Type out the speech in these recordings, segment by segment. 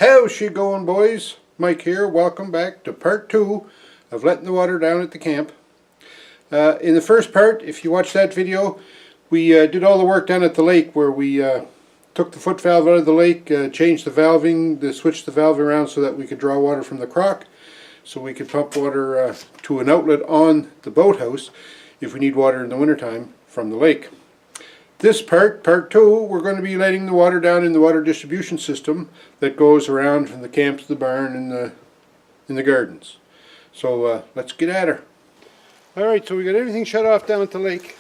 How's she going, boys? Mike here. Welcome back to part 2 of letting the water down at the camp. In the first part, if you watched that video, we did all the work down at the lake where we took the foot valve out of the lake, changed the valving, switched the valve around so that we could draw water from the crock, so we could pump water to an outlet on the boathouse if we need water in the wintertime from the lake. This part 2, we're going to be letting the water down in the water distribution system that goes around from the camp to the barn and in the gardens. So let's get at her. Alright, so we got everything shut off down at the lake.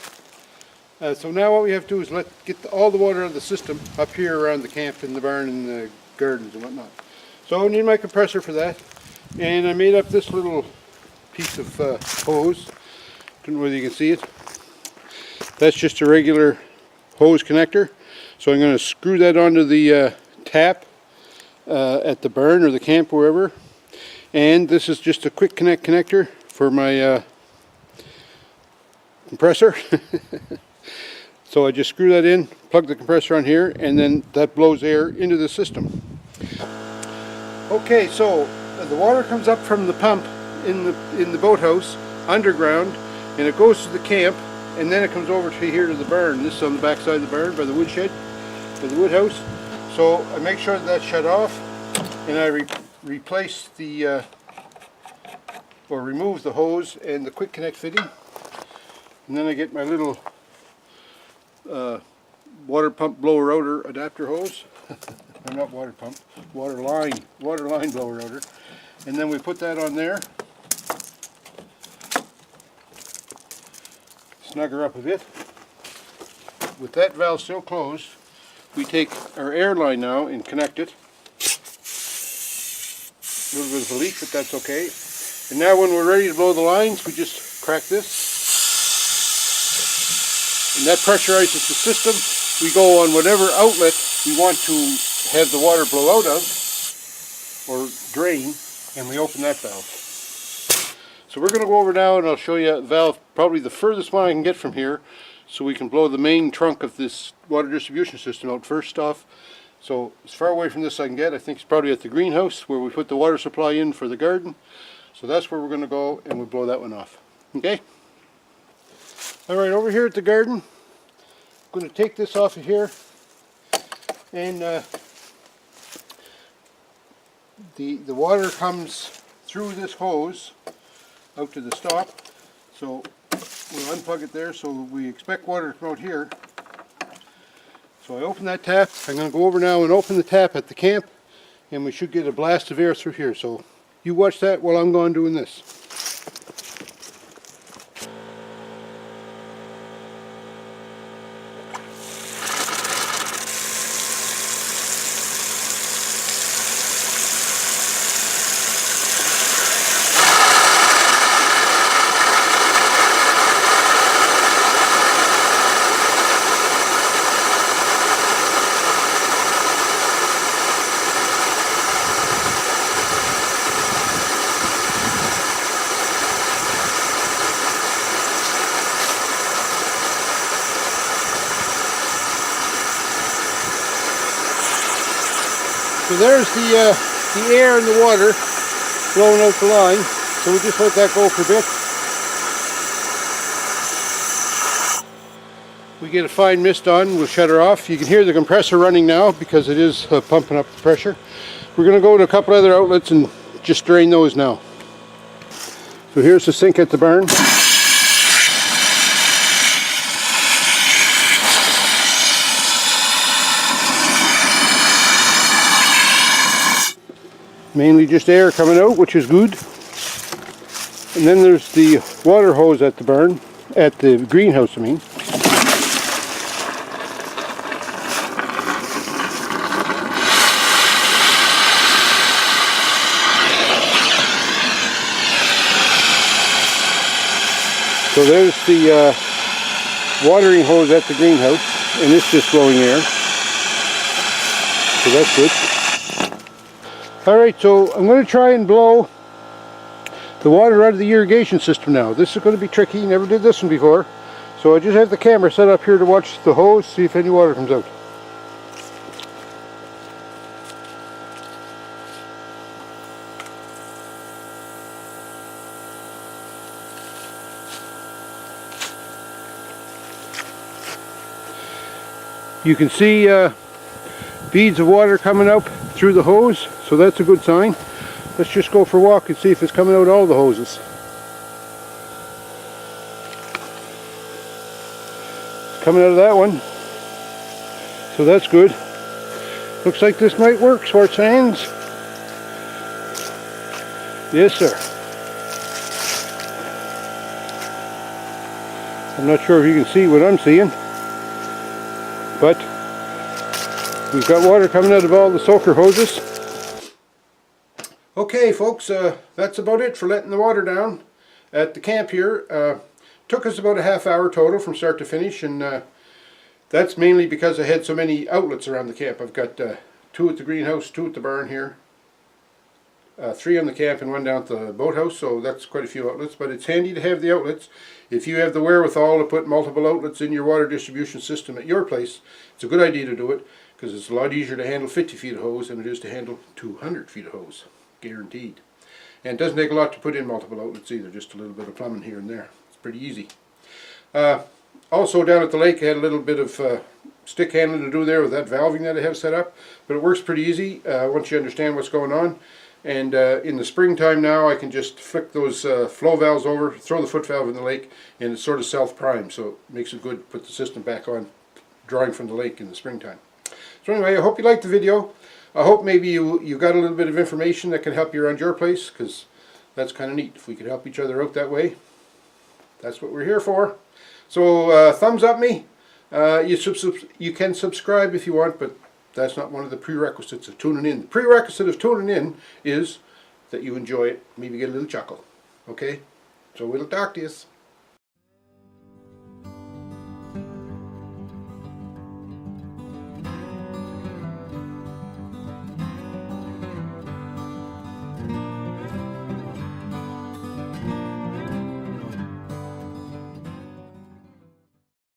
So now what we have to do is get all the water out of the system up here around the camp and the barn and the gardens and whatnot. So I need my compressor for that. And I made up this little piece of hose. Don't know whether you can see it. That's just a regular hose connector. So I'm going to screw that onto the tap at the barn or the camp, wherever. And this is just a quick connect connector for my compressor. So I just screw that in, plug the compressor on here, and then that blows air into the system. Okay, so the water comes up from the pump in the boathouse underground, and it goes to the camp, and then it comes over to here to the barn. This is on the back side of the barn by the woodshed, by the wood house. So I make sure that's shut off, and I replace the or remove the hose and the quick connect fitting, and then I get my little water pump blower outer adapter hose. Or not water pump, water line blower outer, and then we put that on there. Snug her up a bit. With that valve still closed, we take our air line now and connect it. A little bit of a leak, but that's okay. And now when we're ready to blow the lines, we just crack this. And that pressurizes the system. We go on whatever outlet we want to have the water blow out of, or drain, and we open that valve. So we're going to go over now and I'll show you a valve, probably the furthest one I can get from here, so we can blow the main trunk of this water distribution system out first off. So as far away from this I can get. I think it's probably at the greenhouse where we put the water supply in for the garden. So that's where we're going to go, and we'll blow that one off. Okay? Alright, over here at the garden, I'm going to take this off of here, and the water comes through this hose out to the stop, so we'll unplug it there. So we expect water to come out here. So I open that tap. I'm going to go over now and open the tap at the camp, and we should get a blast of air through here. So you watch that while I'm going doing this. So there's the air and the water flowing out the line. So we just let that go for a bit. We get a fine mist on, we'll shut her off. You can hear the compressor running now because it is pumping up the pressure. We're going to go to a couple other outlets and just drain those now. So here's the sink at the barn. Mainly just air coming out, which is good. And then there's the water hose at the barn, at the greenhouse I mean. So there's the watering hose at the greenhouse, and it's just blowing air. So that's good. Alright, so I'm going to try and blow the water out of the irrigation system now. This is going to be tricky, never did this one before. So I just have the camera set up here to watch the hose, see if any water comes out. You can see beads of water coming up through the hose, so that's a good sign. Let's just go for a walk and see if it's coming out all the hoses. It's coming out of that one, so that's good. Looks like this might work, Swartz hands. Yes, sir. I'm not sure if you can see what I'm seeing, but we've got water coming out of all the soaker hoses. Okay folks, that's about it for letting the water down at the camp here. Took us about a half hour total from start to finish, and that's mainly because I had so many outlets around the camp. I've got 2 at the greenhouse, 2 at the barn here, 3 on the camp and 1 down at the boathouse, so that's quite a few outlets. But it's handy to have the outlets. If you have the wherewithal to put multiple outlets in your water distribution system at your place, it's a good idea to do it, because it's a lot easier to handle 50 feet of hose than it is to handle 200 feet of hose, guaranteed. And it doesn't take a lot to put in multiple outlets either, just a little bit of plumbing here and there. It's pretty easy. Also down at the lake I had a little bit of stick handling to do there with that valving that I have set up, but it works pretty easy once you understand what's going on. And in the springtime now I can just flick those flow valves over, throw the foot valve in the lake, and it's sort of self-primed, so it makes it good to put the system back on drawing from the lake in the springtime. So anyway, I hope you liked the video. I hope maybe you got a little bit of information that can help you around your place, because that's kind of neat. If we could help each other out that way, that's what we're here for. So thumbs up me. You can subscribe if you want, but that's not one of the prerequisites of tuning in. The prerequisite of tuning in is that you enjoy it, maybe get a little chuckle. Okay? So we'll talk to you.